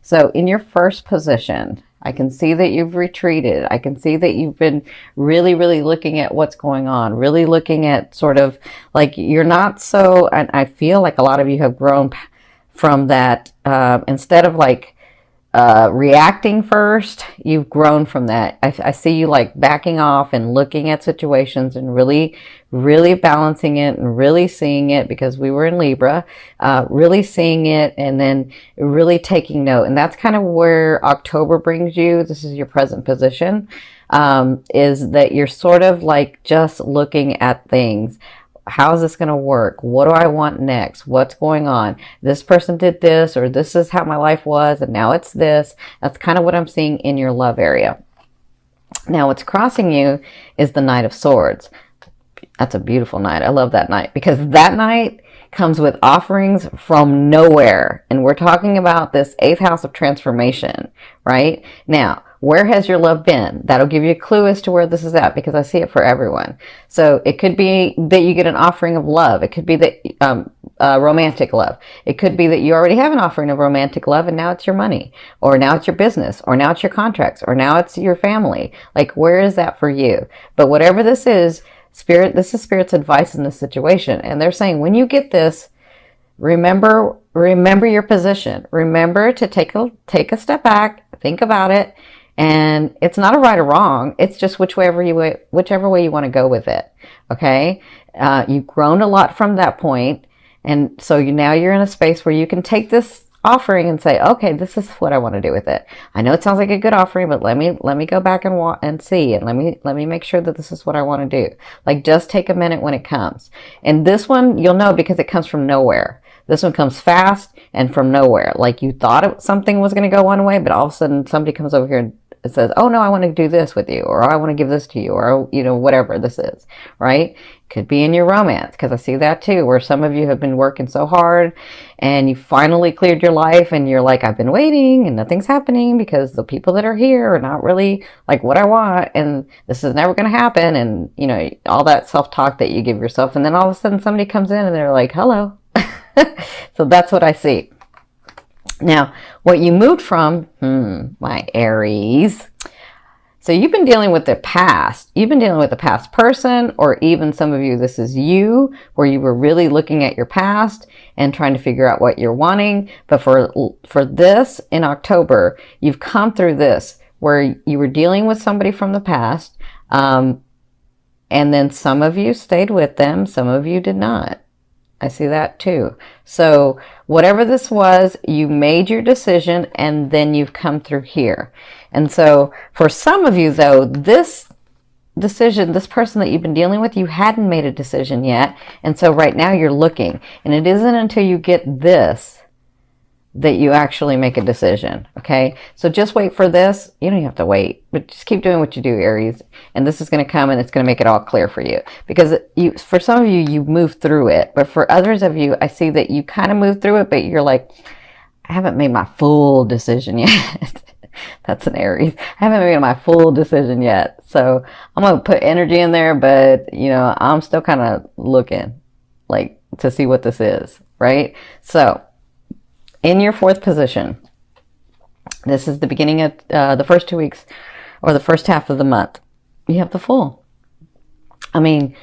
So in your first position, I can see that you've retreated. I can see that you've been really, really looking at what's going on, really looking at sort of like you're not so, and I feel like a lot of you have grown from that. Instead of like reacting first, you've grown from that. I see you like backing off and looking at situations and really, really balancing it and really seeing it, because we were in Libra, really seeing it and then really taking note. And that's kind of where October brings you. This is your present position, is that you're sort of like just looking at things. How is this going to work? What do I want next? What's going on? This person did this, or this is how my life was, and now it's this. That's kind of what I'm seeing in your love area. Now, what's crossing you is the Knight of Swords. That's a beautiful night. I love that night, because that night comes with offerings from nowhere. And we're talking about this 8th house of transformation, right? Now, where has your love been? That'll give you a clue as to where this is at, because I see it for everyone. So it could be that you get an offering of love. It could be that romantic love. It could be that you already have an offering of romantic love and now it's your money, or now it's your business, or now it's your contracts, or now it's your family. Like, where is that for you? But whatever this is, Spirit, this is Spirit's advice in this situation. And they're saying, when you get this, remember your position. Remember to take a step back, think about it. And it's not a right or wrong. It's just whichever way you want to go with it. Okay. You've grown a lot from that point. And so now you're in a space where you can take this offering and say, okay, this is what I want to do with it. I know it sounds like a good offering, but let me go back and see, and let me make sure that this is what I want to do. Like, just take a minute when it comes. And this one, you'll know because it comes from nowhere. This one comes fast and from nowhere. Like, you thought something was going to go one way, but all of a sudden somebody comes over here and it says, oh no, I want to do this with you, or I want to give this to you, or, you know, whatever this is, right? Could be in your romance, because I see that too, where some of you have been working so hard and you finally cleared your life and you're like, I've been waiting and nothing's happening because the people that are here are not really like what I want, and this is never going to happen, and, you know, all that self-talk that you give yourself. And then all of a sudden somebody comes in and they're like, hello. So that's what I see. Now, what you moved from, my Aries. So you've been dealing with the past. You've been dealing with a past person, or even some of you, this is you, where you were really looking at your past and trying to figure out what you're wanting. But for this in October, you've come through this where you were dealing with somebody from the past. And then some of you stayed with them. Some of you did not. I see that too. So whatever this was, you made your decision and then you've come through here. And so for some of you though, this decision, this person that you've been dealing with, you hadn't made a decision yet. And so right now you're looking, and it isn't until you get this that you actually make a decision. Okay. So just wait for this. You don't have to wait, but just keep doing what you do, Aries. And this is going to come and it's going to make it all clear for you, because for some of you, you move through it, but for others of you, I see that you kind of move through it, but you're like, I haven't made my full decision yet. That's an Aries. I haven't made my full decision yet. So I'm going to put energy in there, but you know, I'm still kind of looking like to see what this is. Right. So in your 4th position, this is the beginning of the first 2 weeks, or the first half of the month. You have the Fool. I mean,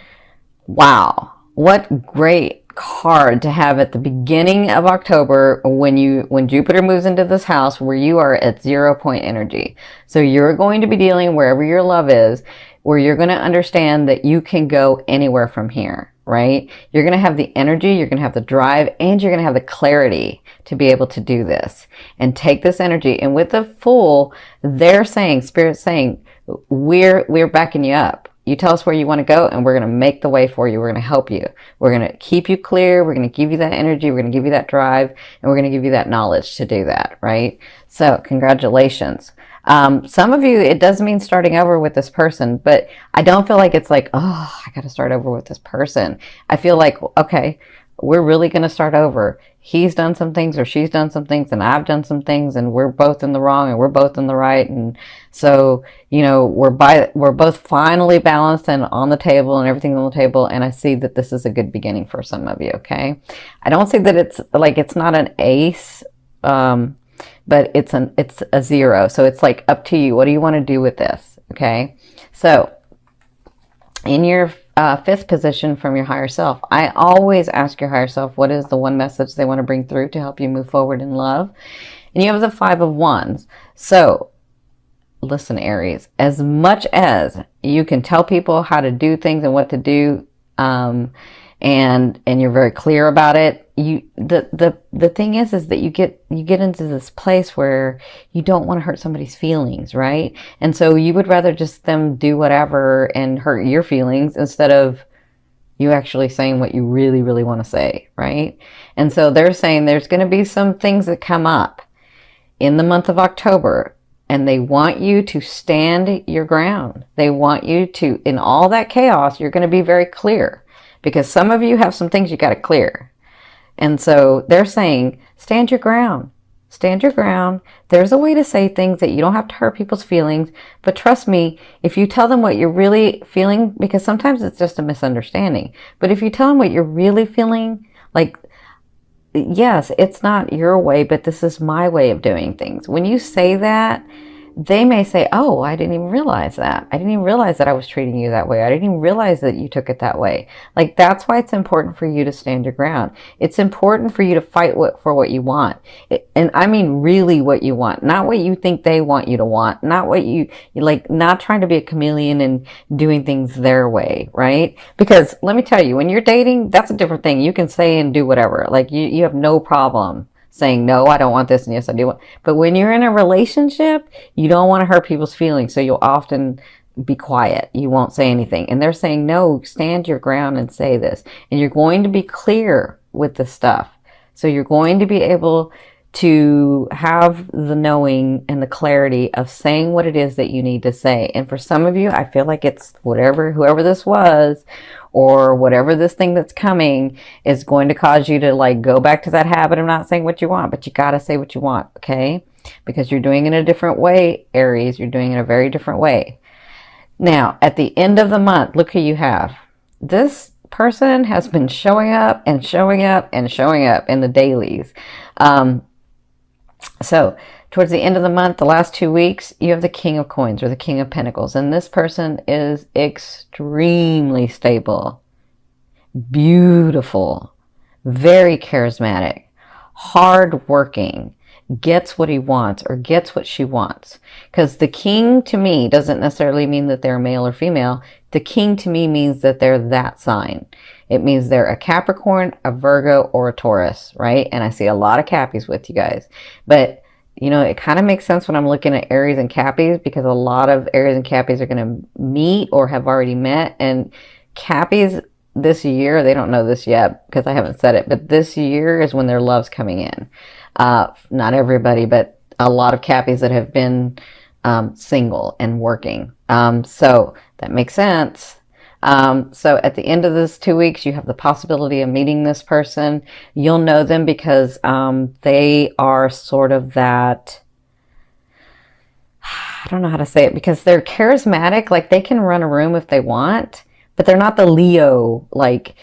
wow, what great card to have at the beginning of October when Jupiter moves into this house where you are at 0 point energy. So you're going to be dealing wherever your love is, where you're going to understand that you can go anywhere from here. Right? You're going to have the energy, you're going to have the drive, and you're going to have the clarity to be able to do this and take this energy. And with the Fool, they're saying, Spirit's saying, we're backing you up. You tell us where you want to go, and we're going to make the way for you. We're going to help you. We're going to keep you clear. We're going to give you that energy. We're going to give you that drive, and we're going to give you that knowledge to do that. Right? So congratulations. Some of you, it does mean starting over with this person, but I don't feel like it's like, oh, I got to start over with this person. I feel like, okay, we're really going to start over. He's done some things, or she's done some things, and I've done some things, and we're both in the wrong and we're both in the right. And so, you know, we're both finally balanced and on the table, and everything's on the table. And I see that this is a good beginning for some of you. Okay. I don't see that it's like, it's not an ace, but it's a 0. So it's like up to you. What do you want to do with this? Okay. So in your fifth position from your higher self, I always ask your higher self, what is the one message they want to bring through to help you move forward in love? And you have the 5 of Wands. So listen, Aries, as much as you can tell people how to do things and what to do, and you're very clear about it, the thing is that you get into this place where you don't want to hurt somebody's feelings, right? And so you would rather just them do whatever and hurt your feelings instead of you actually saying what you really, really want to say, right? And so they're saying there's going to be some things that come up in the month of October, and they want you to stand your ground. They want you to, in all that chaos, you're going to be very clear, because some of you have some things you got to clear. And so they're saying, stand your ground. Stand your ground. There's a way to say things that you don't have to hurt people's feelings. But trust me, if you tell them what you're really feeling, because sometimes it's just a misunderstanding, but if you tell them what you're really feeling, like, yes, it's not your way, but this is my way of doing things. When you say that, they may say, oh, I didn't even realize that. I didn't even realize that I was treating you that way. I didn't even realize that you took it that way. Like, that's why it's important for you to stand your ground. It's important for you to fight for what you want. And I mean really what you want, not what you think they want you to want, not what you like, not trying to be a chameleon and doing things their way, right? Because let me tell you, when you're dating, that's a different thing. You can say and do whatever. Like, you have no problem saying, no, I don't want this, and yes, I do want. But when you're in a relationship, you don't want to hurt people's feelings, so you'll often be quiet. You won't say anything. And they're saying, no, stand your ground and say this. And you're going to be clear with this stuff. So you're going to be able to have the knowing and the clarity of saying what it is that you need to say. And for some of you, I feel like it's whoever this was, or whatever this thing that's coming is going to cause you to like go back to that habit of not saying what you want, but you got to say what you want, okay? Because you're doing it in a different way, Aries. You're doing it a very different way. Now, at the end of the month, look who you have. This person has been showing up and showing up and showing up in the dailies. So towards the end of the month, the last 2 weeks, you have the King of Coins or the King of Pentacles. And this person is extremely stable, beautiful, very charismatic, hardworking, gets what he wants or gets what she wants. Because the King to me doesn't necessarily mean that they're male or female. The King to me means that they're that sign. It means they're a Capricorn, a Virgo, or a Taurus, right? And I see a lot of Cappies with you guys. But, you know, it kind of makes sense when I'm looking at Aries and Cappies, because a lot of Aries and Cappies are going to meet or have already met. And Cappies this year, they don't know this yet because I haven't said it, but this year is when their love's coming in. Not everybody, but a lot of Cappies that have been single and working. So that makes sense. So at the end of this 2 weeks, you have the possibility of meeting this person. You'll know them because they are sort of that, I don't know how to say it, because they're charismatic. Like, they can run a room if they want, but they're not the Leo, like,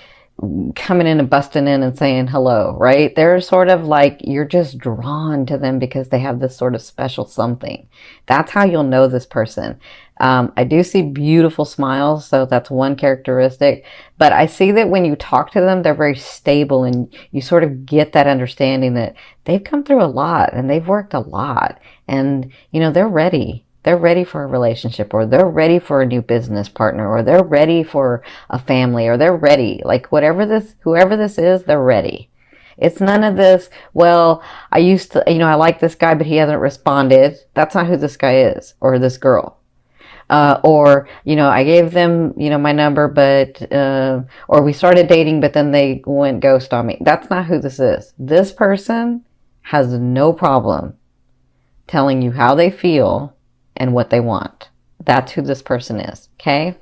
coming in and busting in and saying hello, right? They're sort of like, you're just drawn to them because they have this sort of special something. That's how you'll know this person. I do see beautiful smiles, so that's one characteristic. But I see that when you talk to them, they're very stable, and you sort of get that understanding that they've come through a lot and they've worked a lot, and you know, they're ready. They're ready for a relationship, or they're ready for a new business partner, or they're ready for a family, or they're ready. Like, whoever this is, they're ready. It's none of this, well, I used to, you know, I like this guy, but he hasn't responded. That's not who this guy is, or this girl. Or, you know, I gave them, you know, my number, but, or we started dating, but then they went ghost on me. That's not who this is. This person has no problem telling you how they feel and what they want. That's who this person is. Okay.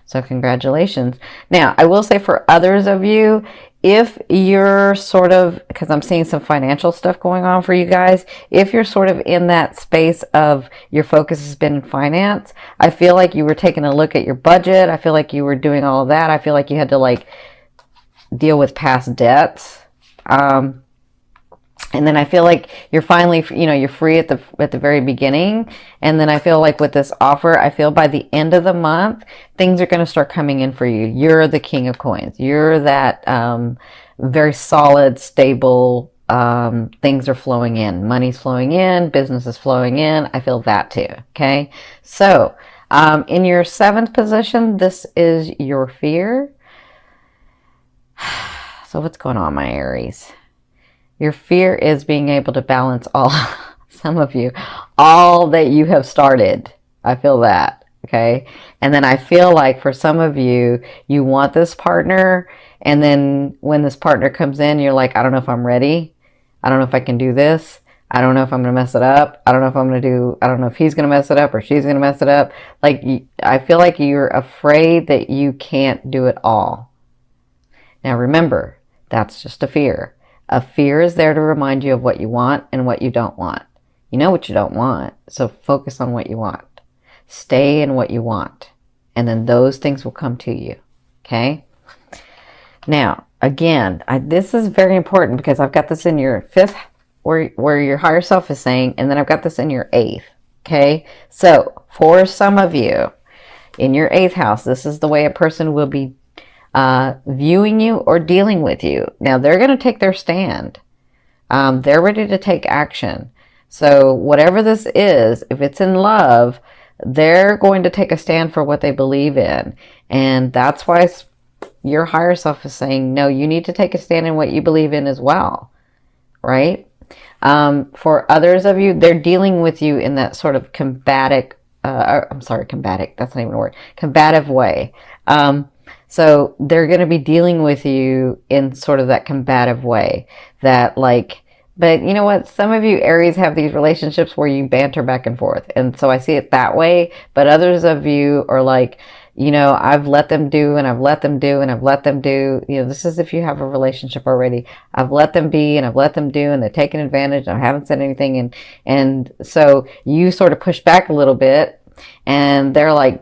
So congratulations. Now, I will say for others of you, if you're sort of, because I'm seeing some financial stuff going on for you guys, if you're sort of in that space of your focus has been in finance, I feel like you were taking a look at your budget. I feel like you were doing all of that. I feel like you had to like deal with past debts. And then I feel like you're finally, you're free at the very beginning. And then I feel like with this offer, I feel by the end of the month, things are going to start coming in for you. You're the king of coins. You're that very solid, stable, things are flowing in. Money's flowing in, business is flowing in. I feel that too. Okay. So, in your 7th position, this is your fear. So what's going on, my Aries? Your fear is being able to balance all, some of you, all that you have started. I feel that. Okay. And then I feel like for some of you, you want this partner. And then when this partner comes in, you're like, I don't know if I'm ready. I don't know if I can do this. I don't know if I'm going to mess it up. I don't know if I don't know if he's going to mess it up or she's going to mess it up. Like, I feel like you're afraid that you can't do it all. Now remember, that's just a fear. A fear is there to remind you of what you want and what you don't want. You know what you don't want, so focus on what you want. Stay in what you want, and then those things will come to you, okay? Now, again, this is very important because I've got this in your 5th, where your higher self is saying, and then I've got this in your 8th, okay? So, for some of you, in your 8th house, this is the way a person will be viewing you or dealing with you. Now they're going to take their stand. They're ready to take action. So whatever this is, if it's in love, they're going to take a stand for what they believe in. And that's why your higher self is saying, no, you need to take a stand in what you believe in as well. Right? For others of you, they're dealing with you in that sort of combative, that's not even a word, combative way. So they're going to be dealing with you in sort of that combative way that like, but you know what? Some of you Aries have these relationships where you banter back and forth. And so I see it that way. But others of you are like, I've let them do and I've let them do and I've let them do. This is if you have a relationship already. I've let them be and I've let them do and they're taking advantage. And I haven't said anything. And so you sort of push back a little bit. And they're like,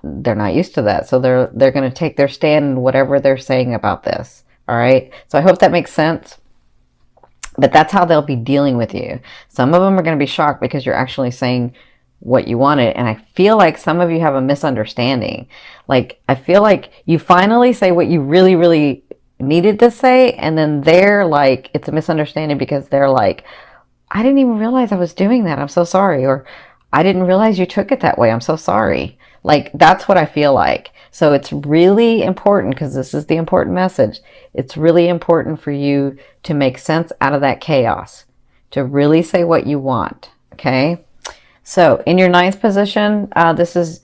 they're not used to that. So they're going to take their stand in whatever they're saying about this. All right. So I hope that makes sense. But that's how they'll be dealing with you. Some of them are going to be shocked because you're actually saying what you wanted. And I feel like some of you have a misunderstanding. Like, I feel like you finally say what you really, really needed to say. And then they're like, it's a misunderstanding because they're like, I didn't even realize I was doing that. I'm so sorry. Or I didn't realize you took it that way. I'm so sorry. Like, that's what I feel like. So it's really important, because this is the important message. It's really important for you to make sense out of that chaos, to really say what you want. Okay. So in your 9th position, this is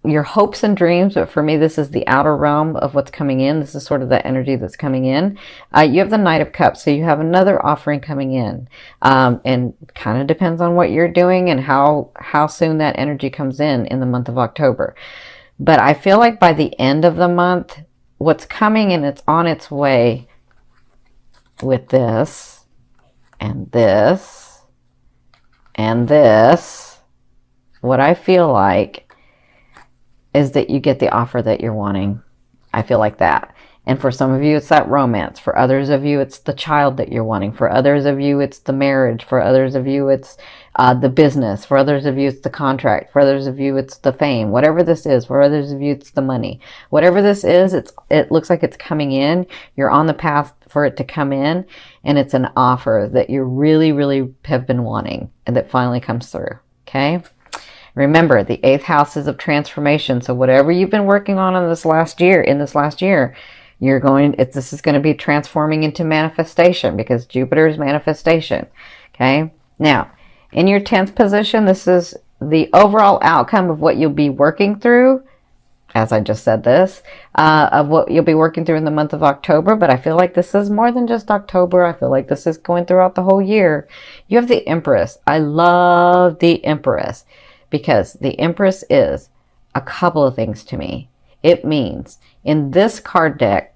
your hopes and dreams, but for me, this is the outer realm of what's coming in. This is sort of the energy that's coming in. You have the Knight of Cups, so you have another offering coming in, and kind of depends on what you're doing and how soon that energy comes in the month of October. But I feel like by the end of the month, what's coming and it's on its way with this and this and this, what I feel like is that you get the offer that you're wanting. I feel like that. And for some of you, it's that romance. For others of you, it's the child that you're wanting. For others of you, it's the marriage. For others of you, it's the business. For others of you, it's the contract. For others of you, it's the fame. Whatever this is. For others of you, it's the money. Whatever this is, it looks like it's coming in. You're on the path for it to come in. And it's an offer that you really, really have been wanting and that finally comes through. Okay? Remember, the 8th house is of transformation. So whatever you've been working on in this last year, this is going to be transforming into manifestation, because Jupiter is manifestation. Okay. Now, in your 10th position, this is the overall outcome of what you'll be working through. As I just said this, of what you'll be working through in the month of October. But I feel like this is more than just October. I feel like this is going throughout the whole year. You have the Empress. I love the Empress, because the Empress is a couple of things to me. It means in this card deck,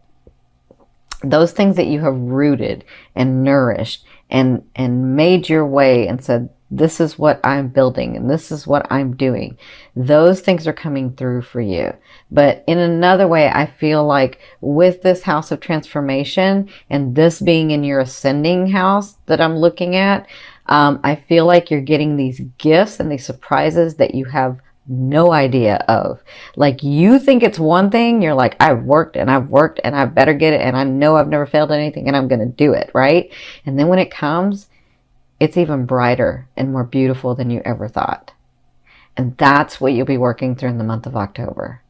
those things that you have rooted and nourished and made your way and said, This is what I'm building and this is what I'm doing. Those things are coming through for you. But in another way, I feel like with this house of transformation and this being in your ascending house that I'm looking at, I feel like you're getting these gifts and these surprises that you have no idea of. Like, you think it's one thing, you're like, I've worked and I've worked and I better get it, and I know I've never failed at anything and I'm going to do it, right? And then when it comes, it's even brighter and more beautiful than you ever thought. And that's what you'll be working through in the month of October.